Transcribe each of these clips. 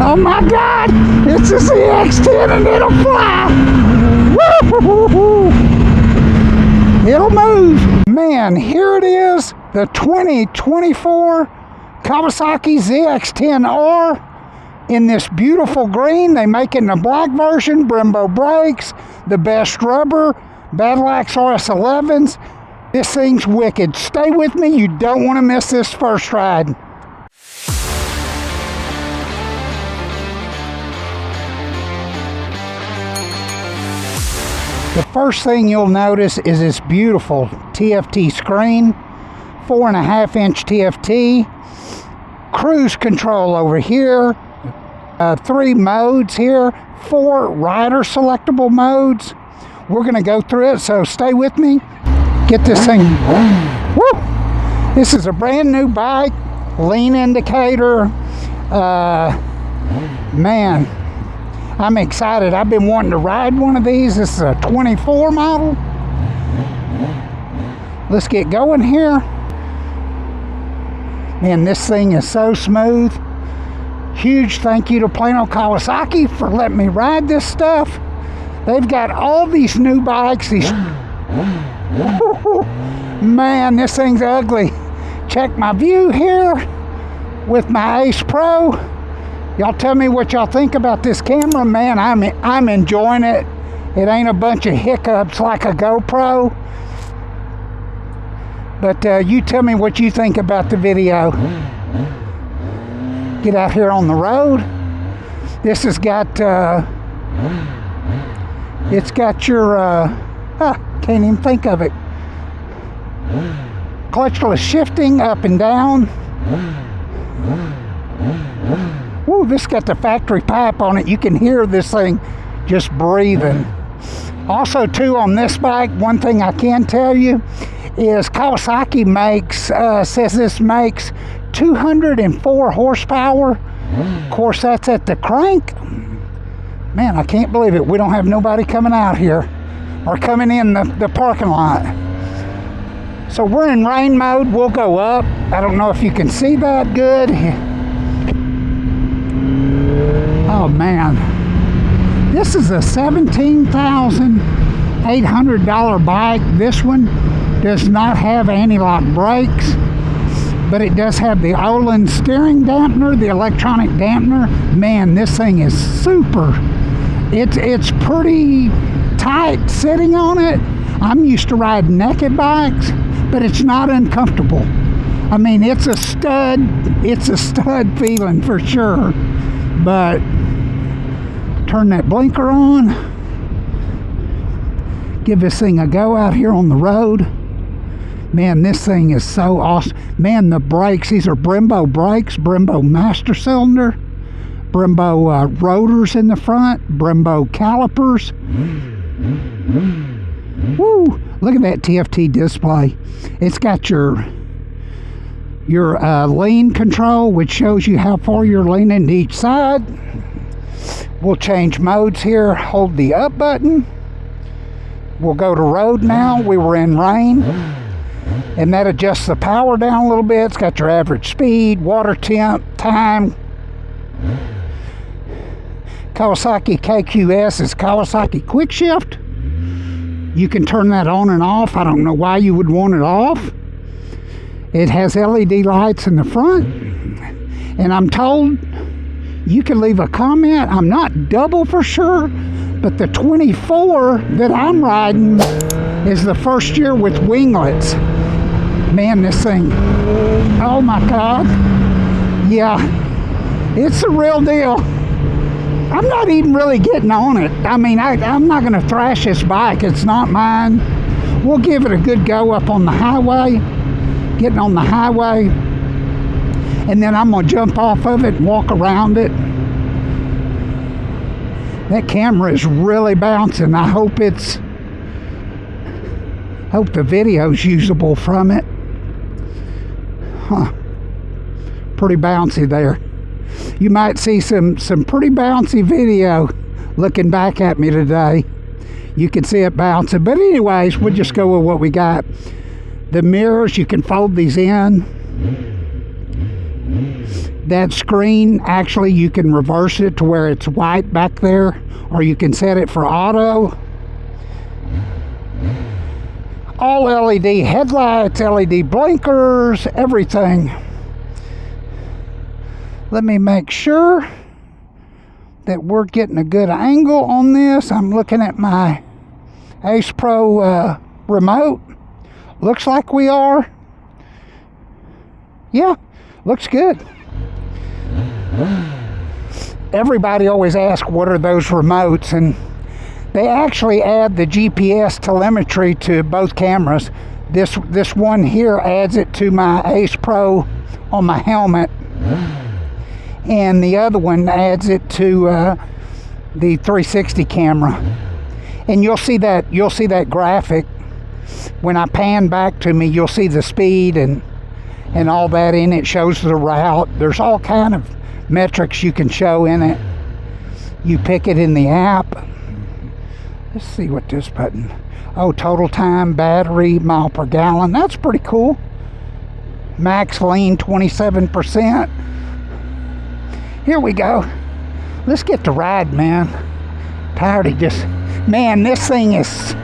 Oh my God, it's a ZX-10 and it'll fly. Woo-hoo-hoo-hoo. It'll move. Man, here it is, the 2024 Kawasaki ZX-10R in this beautiful green. They make it in the black version, Brembo brakes, the best rubber, Battle Axe RS11s. This thing's wicked. Stay with me, you don't want to miss this first ride. The first thing you'll notice is this beautiful TFT screen, 4.5-inch TFT, cruise control over here, 3 modes here, 4 rider selectable modes. We're going to go through it, so stay with me. Get this thing. Woo! This is a brand new bike, lean indicator. Man, I'm excited. I've been wanting to ride one of these. This is a 24 model. Let's get going here. Man, this thing is so smooth. Huge thank you to Plano Kawasaki for letting me ride this stuff. They've got all these new bikes. Man, this thing's ugly. Check my view here with my Ace Pro. Y'all tell me what y'all think about this camera. Man, I'm enjoying it. It ain't a bunch of hiccups like a GoPro. But you tell me what you think about the video. Get out here on the road. This has got, it's got your, can't even think of it. Clutchless shifting up and down. Woo, this got the factory pipe on it. You can hear this thing just breathing. Also, too, on this bike, one thing I can tell you is Kawasaki says this makes 204 horsepower. Of course, that's at the crank. Man, I can't believe it. We don't have nobody coming out here or coming in the parking lot. So we're in rain mode. We'll go up. I don't know if you can see that good. Oh man, this is a $17,800 bike. This one does not have anti-lock brakes, but it does have the Olin steering dampener, the electronic dampener. Man, this thing is super. It's pretty tight sitting on it. I'm used to riding naked bikes, but it's not uncomfortable. I mean, it's a stud feeling for sure. But turn that blinker on. Give this thing a go out here on the road. Man, this thing is so awesome. Man, the brakes, these are Brembo brakes, Brembo master cylinder, Brembo rotors in the front, Brembo calipers. Woo! Look at that TFT display. It's got your lean control, which shows you how far you're leaning to each side. We'll change modes here. Hold the up button. We'll go to road now. We were in rain. And that adjusts the power down a little bit. It's got your average speed, water temp, time. Kawasaki KQS is Kawasaki Quick Shift. You can turn that on and off. I don't know why you would want it off. It has LED lights in the front. And I'm told you can leave a comment. I'm not double for sure, but the 24 that I'm riding is the first year with winglets. Man, this thing, oh my God. Yeah, it's the real deal. I'm not even really getting on it. I mean, I'm not going to thrash this bike. It's not mine. We'll give it a good go up on the highway. Getting on the highway. And then I'm going to jump off of it and walk around it. That camera is really bouncing. I hope the video's usable from it. Huh. Pretty bouncy there. You might see some pretty bouncy video looking back at me today. You can see it bouncing. But anyways, we'll just go with what we got. The mirrors, you can fold these in. That screen, actually, you can reverse it to where it's white back there, or you can set it for auto. All LED headlights, LED blinkers, everything. Let me make sure that we're getting a good angle on this. I'm looking at my Ace Pro remote. Looks like we are. Yeah, looks good. Everybody always asks, what are those remotes? And they actually add the GPS telemetry to both cameras. This one here adds it to my Ace Pro on my helmet, and the other one adds it to the 360 camera. And you'll see that graphic when I pan back to me. You'll see the speed and all that in it. Shows the route. There's all kind of metrics you can show in it. You pick it in the app. Let's see what this button. Oh, total time, battery, mile per gallon. That's pretty cool. Max lean 27%. Here we go. Let's get to ride, man. Tired of just, man, this thing is,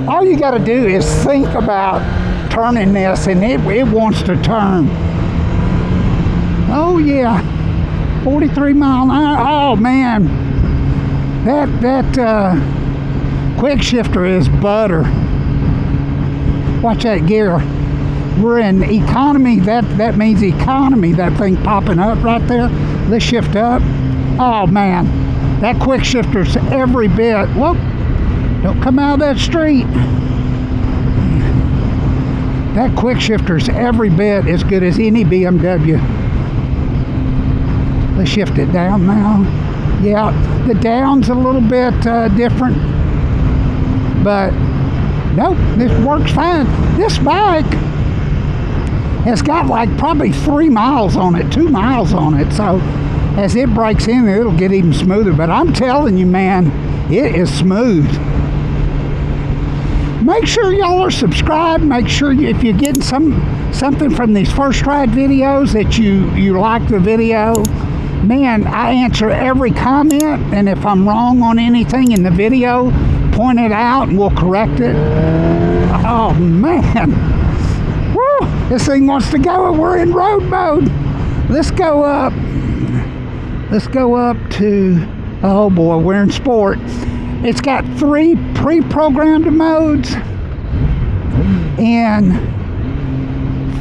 all you got to do is think about turning this, and it wants to turn. Oh yeah, 43 mile an hour. Oh man, that quick shifter is butter. Watch that gear. We're in economy. That means economy. That thing popping up right there. Let's shift up. Oh man, that quick shifter's every bit. Whoop! Don't come out of that street. That quick shifter's every bit as good as any BMW. Let's shift it down now. Yeah, the down's a little bit different, but nope, this works fine. This bike has got like probably 3 miles on it, 2 miles on it, so as it breaks in, it'll get even smoother. But I'm telling you, man, it is smooth. Make sure y'all are subscribed. Make sure if you're getting something from these first ride videos that you like the video. Man, I answer every comment, and if I'm wrong on anything in the video, point it out and we'll correct it. Oh man, woo, this thing wants to go. We're in road mode. Let's go up. Let's go up to, oh boy, we're in sport. It's got 3 pre-programmed modes and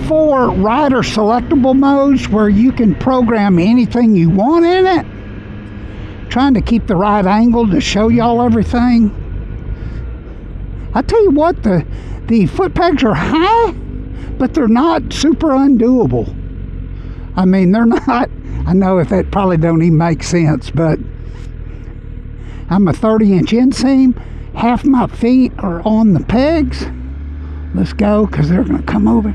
4 rider selectable modes where you can program anything you want in it. Trying to keep the right angle to show y'all everything. I tell you what, the foot pegs are high, but they're not super undoable. I mean, they're not, I know if that probably don't even make sense, but I'm a 30-inch inseam. Half my feet are on the pegs. Let's go, because they're going to come over.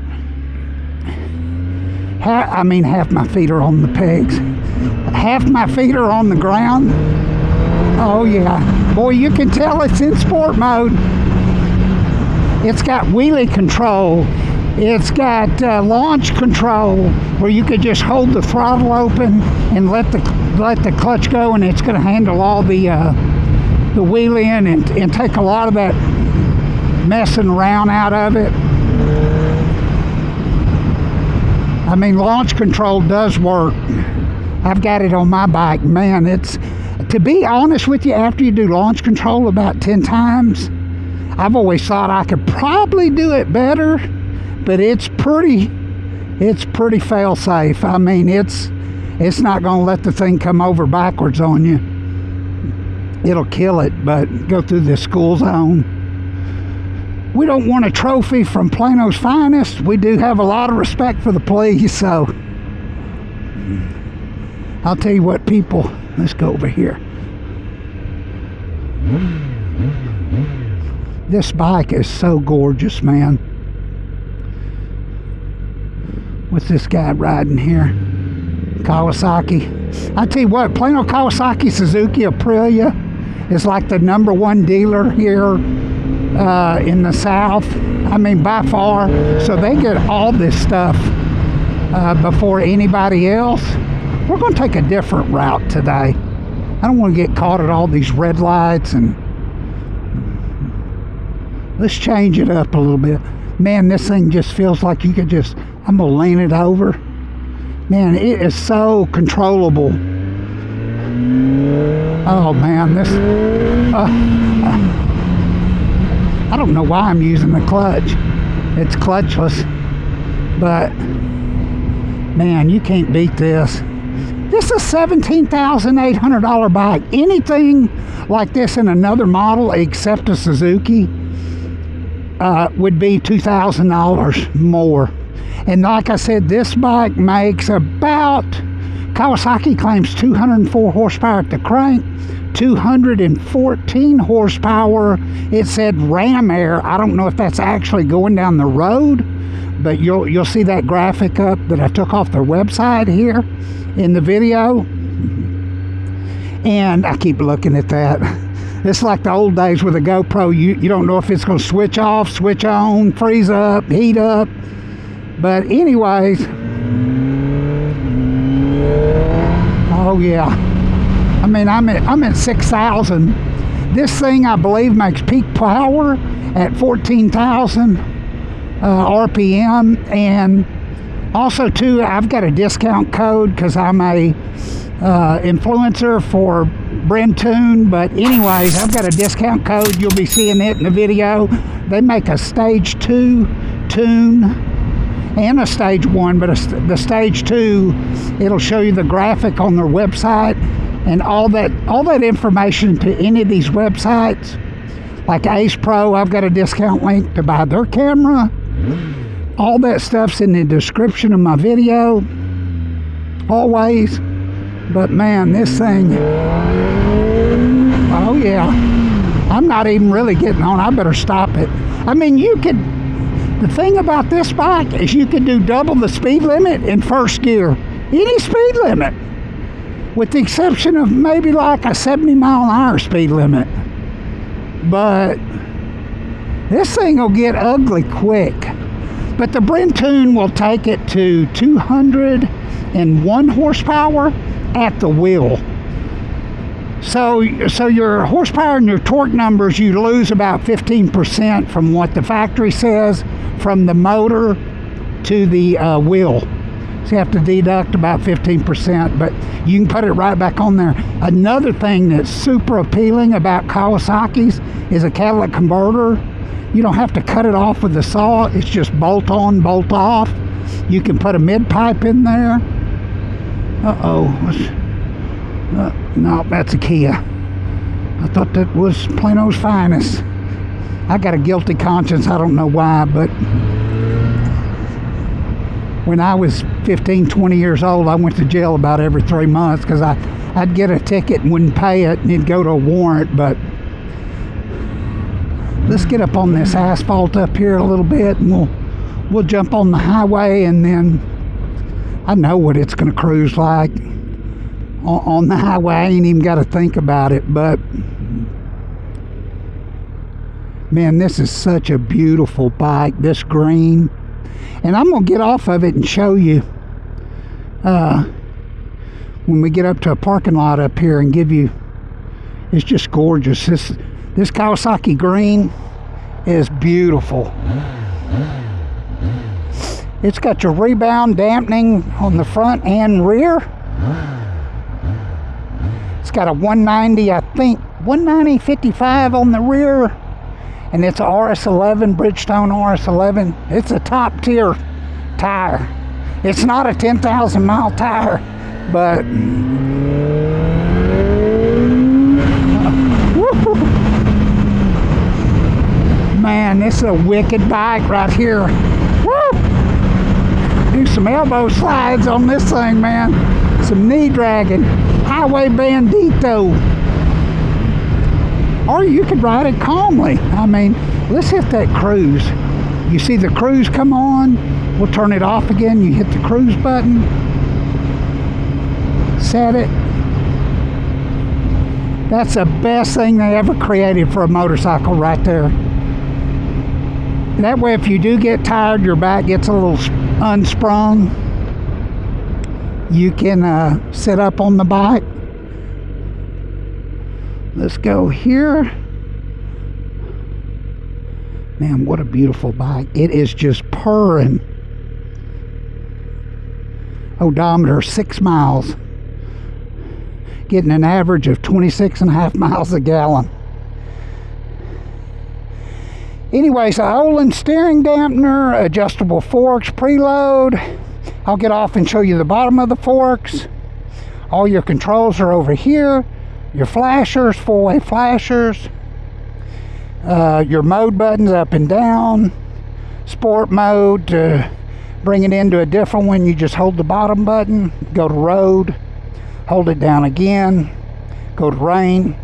Half my feet are on the pegs. Half my feet are on the ground. Oh yeah. Boy, you can tell it's in sport mode. It's got wheelie control. It's got launch control where you could just hold the throttle open and let the clutch go, and it's going to handle all the wheeling and take a lot of that messing around out of it. I mean, launch control does work. I've got it on my bike. Man, it's, to be honest with you, after you do launch control about 10 times, I've always thought I could probably do it better, but it's pretty fail safe. I mean, it's not going to let the thing come over backwards on you. It'll kill it, but go through the school zone. We don't want a trophy from Plano's finest. We do have a lot of respect for the police, so I'll tell you what, people, let's go over here. This bike is so gorgeous, man. What's this guy riding here? Kawasaki. I tell you what, Plano Kawasaki Suzuki Aprilia is like the #1 dealer here in the South. I mean, by far. So they get all this stuff before anybody else. We're going to take a different route today. I don't want to get caught at all these red lights, and let's change it up a little bit. Man, this thing just feels like you could just, I'm going to lean it over. Man, it is so controllable. Oh man, this, I don't know why I'm using the clutch. It's clutchless, but man, you can't beat this. This is a $17,800 bike. Anything like this in another model except a Suzuki would be $2,000 more. And like I said, this bike makes about, Kawasaki claims 204 horsepower at the crank, 214 horsepower. It said ram air. I don't know if that's actually going down the road, but you'll see that graphic up that I took off their website here in the video. And I keep looking at that. It's like the old days with a GoPro. You don't know if it's going to switch off, switch on, freeze up, heat up. But anyways, oh yeah, I mean, I'm at 6,000. This thing, I believe, makes peak power at 14,000 RPM. And also too, I've got a discount code because I'm a influencer for Brentune. But anyways, I've got a discount code. You'll be seeing it in the video. They make a stage 2 tune and a stage 1, but the stage 2, it'll show you the graphic on their website, and all that information to any of these websites, like Ace Pro. I've got a discount link to buy their camera. All that stuff's in the description of my video, always. But man, this thing, oh yeah, I'm not even really getting on. I better stop it. I mean, the thing about this bike is you can do double the speed limit in first gear. Any speed limit, with the exception of maybe like a 70-mile-an-hour speed limit. But this thing will get ugly quick. But the Brentune will take it to 201 horsepower at the wheel. So your horsepower and your torque numbers, you lose about 15% from what the factory says, from the motor to the wheel. So you have to deduct about 15%, but you can put it right back on there. Another thing that's super appealing about Kawasaki's is a catalytic converter. You don't have to cut it off with the saw. It's just bolt on, bolt off. You can put a mid pipe in there. No, that's a Kia. I thought that was Plano's finest. I got a guilty conscience. I don't know why, but when I was 15, 20 years old, I went to jail about every 3 months because I'd get a ticket and wouldn't pay it, and it'd go to a warrant. But let's get up on this asphalt up here a little bit, and we'll jump on the highway, and then I know what it's going to cruise like. On the highway, I ain't even got to think about it. But man, this is such a beautiful bike, this green. And I'm going to get off of it and show you when we get up to a parking lot up here and give you, it's just gorgeous. This Kawasaki green is beautiful. It's got your rebound dampening on the front and rear. It's got a 190, I think, 190/55 on the rear. And it's a RS11, Bridgestone RS11. It's a top tier tire. It's not a 10,000 mile tire, but man, this is a wicked bike right here. Woo! Do some elbow slides on this thing, man. Some knee dragging. Highway bandito. Or you could ride it calmly. I mean, let's hit that cruise. You see the cruise come on, we'll turn it off again. You hit the cruise button, set it. That's the best thing they ever created for a motorcycle right there. That way, if you do get tired, your back gets a little unsprung. You can sit up on the bike. Let's go here. Man, what a beautiful bike. It is just purring. Odometer 6 miles. Getting an average of 26.5 miles a gallon. Anyways, Olin steering dampener, adjustable forks, preload. I'll get off and show you the bottom of the forks. All your controls are over here. Your flashers, 4-way flashers. Your mode buttons up and down. Sport mode, to bring it into a different one, you just hold the bottom button. Go to road, hold it down again. Go to rain.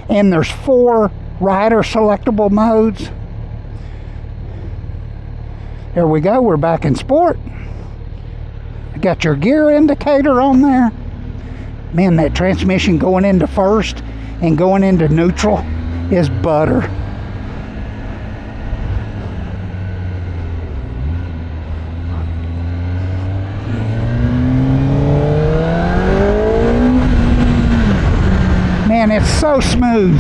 And there's 4 rider selectable modes. There we go, we're back in sport. Got your gear indicator on there. Man, that transmission going into first and going into neutral is butter. Man, it's so smooth.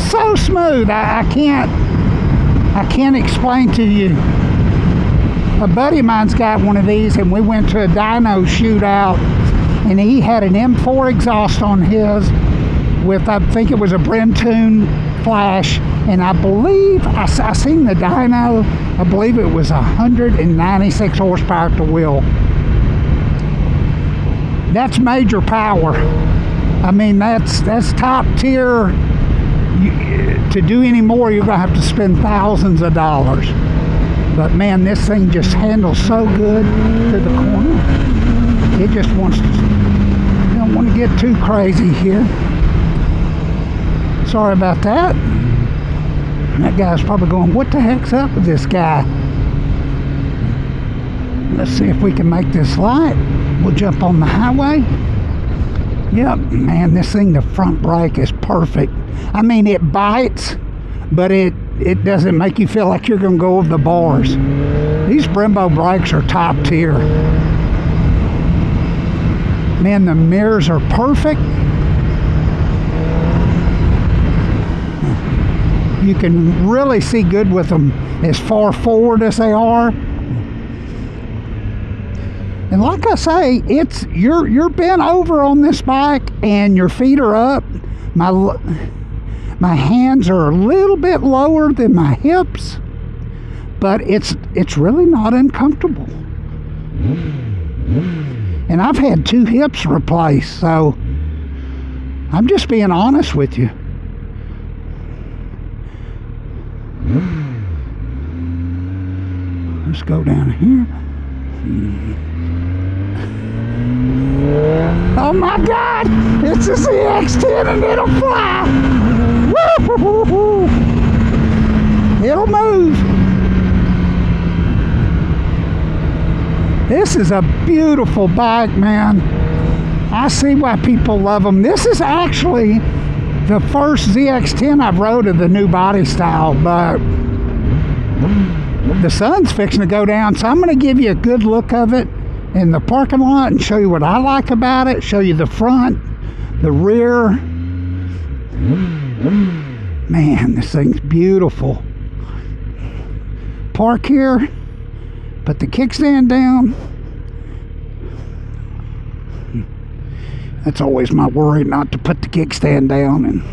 So smooth. I can't explain to you. A buddy of mine's got one of these, and we went to a dyno shootout, and he had an M4 exhaust on his with, I think it was a Brentoon flash, and I believe I seen the dyno. I believe it was 196 horsepower at the wheel. That's major power. I mean, that's top tier. To do any more, you're gonna have to spend thousands of dollars. But man, this thing just handles so good to the corner. It just wants to, you don't want to get too crazy here. Sorry about that. That guy's probably going, what the heck's up with this guy? Let's see if we can make this light. We'll jump on the highway. Yep, man, this thing, the front brake is perfect. I mean, it bites, but it doesn't make you feel like you're going to go over the bars. These Brembo brakes are top tier. Man, the mirrors are perfect. You can really see good with them as far forward as they are. And like I say, it's you're bent over on this bike and your feet are up. My hands are a little bit lower than my hips, but it's really not uncomfortable. And I've had 2 hips replaced, so I'm just being honest with you. Let's go down here. Oh my God! It's a ZX-10 and it'll fly! Woo-hoo-hoo-hoo. It'll move. This is a beautiful bike, man. I see why people love them. This is actually the first ZX-10 I've rode of the new body style, but the sun's fixing to go down, so I'm going to give you a good look of it in the parking lot and show you what I like about it, show you the front, the rear. Man, this thing's beautiful. Park here, put the kickstand down. That's always my worry, not to put the kickstand down. And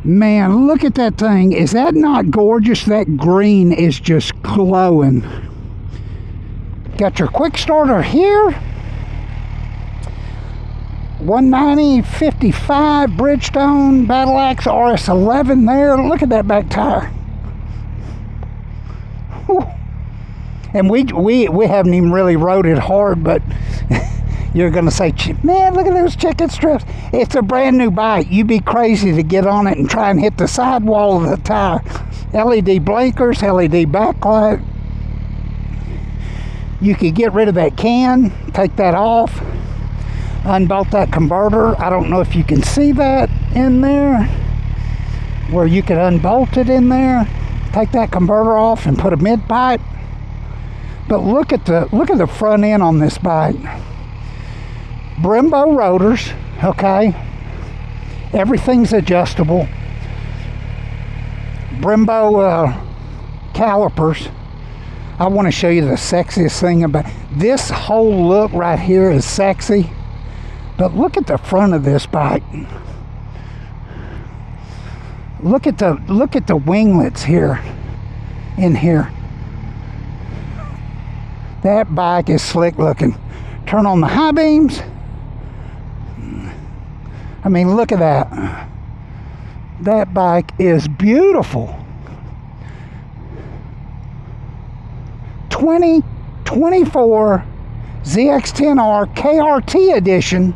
man, look at that thing. Is that not gorgeous? That green is just glowing. Got your quick starter here. 190/55 Bridgestone Battle Axe RS11 there. Look at that back tire. Whew. And we haven't even really rode it hard, but you're going to say, man, look at those chicken strips. It's a brand new bike. You'd be crazy to get on it and try and hit the sidewall of the tire. LED blinkers, LED backlight. You could get rid of that can, take that off, unbolt that converter. I don't know if you can see that in there, where you could unbolt it in there, take that converter off and put a mid pipe. But look at the front end on this bike. Brembo rotors, okay? Everything's adjustable. Brembo calipers. I want to show you the sexiest thing about this whole look right here is sexy. But look at the front of this bike. Look at the winglets here, in here. That bike is slick looking. Turn on the high beams. I mean, look at that. That bike is beautiful. 2024 ZX-10R KRT edition.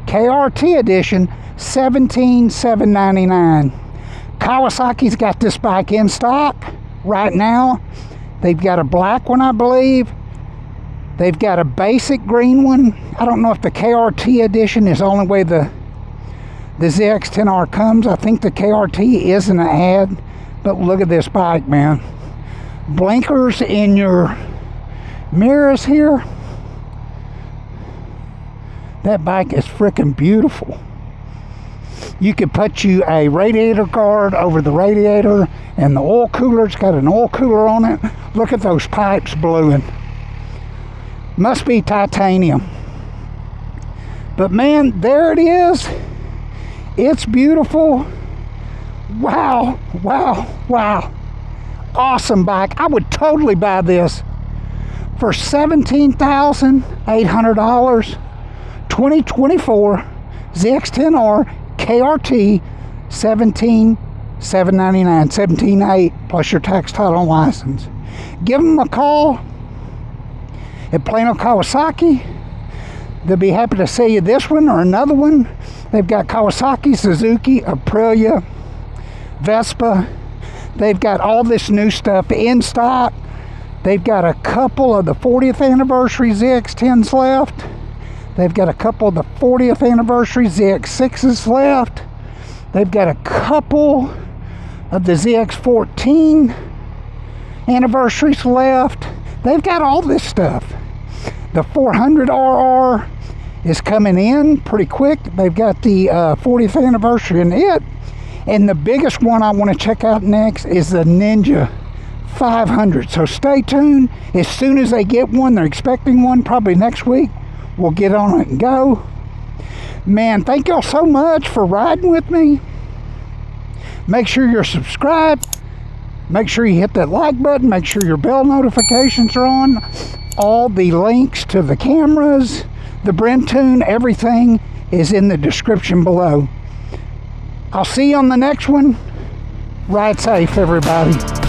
KRT edition, $17,799. Kawasaki's got this bike in stock right now. They've got a black one, I believe. They've got a basic green one. I don't know if the KRT edition is the only way the ZX-10R comes. I think the KRT is an ad. But look at this bike, man. Blinkers in your mirrors here. That bike is freaking beautiful. You could put you a radiator guard over the radiator, and the oil cooler's got an oil cooler on it. Look at those pipes bluing. Must be titanium. But man, there it is. It's beautiful. Wow, wow, wow. Awesome bike. I would totally buy this for $17,800. 2024 ZX-10R KRT, $17,799, $17,800 plus your tax, title, and license. Give them a call at Plano Kawasaki. They'll be happy to sell you this one or another one. They've got Kawasaki, Suzuki, Aprilia, Vespa. They've got all this new stuff in stock. They've got a couple of the 40th anniversary ZX-10s left. They've got a couple of the 40th anniversary ZX-6s left. They've got a couple of the ZX-14 anniversaries left. They've got all this stuff. The 400RR is coming in pretty quick. They've got the 40th anniversary in it. And the biggest one I want to check out next is the Ninja 500. So stay tuned. As soon as they get one, they're expecting one probably next week. We'll get on it and go. Man, thank y'all so much for riding with me. Make sure you're subscribed. Make sure you hit that like button. Make sure your bell notifications are on. All the links to the cameras, the Brentoon, everything is in the description below. I'll see you on the next one. Ride safe, everybody.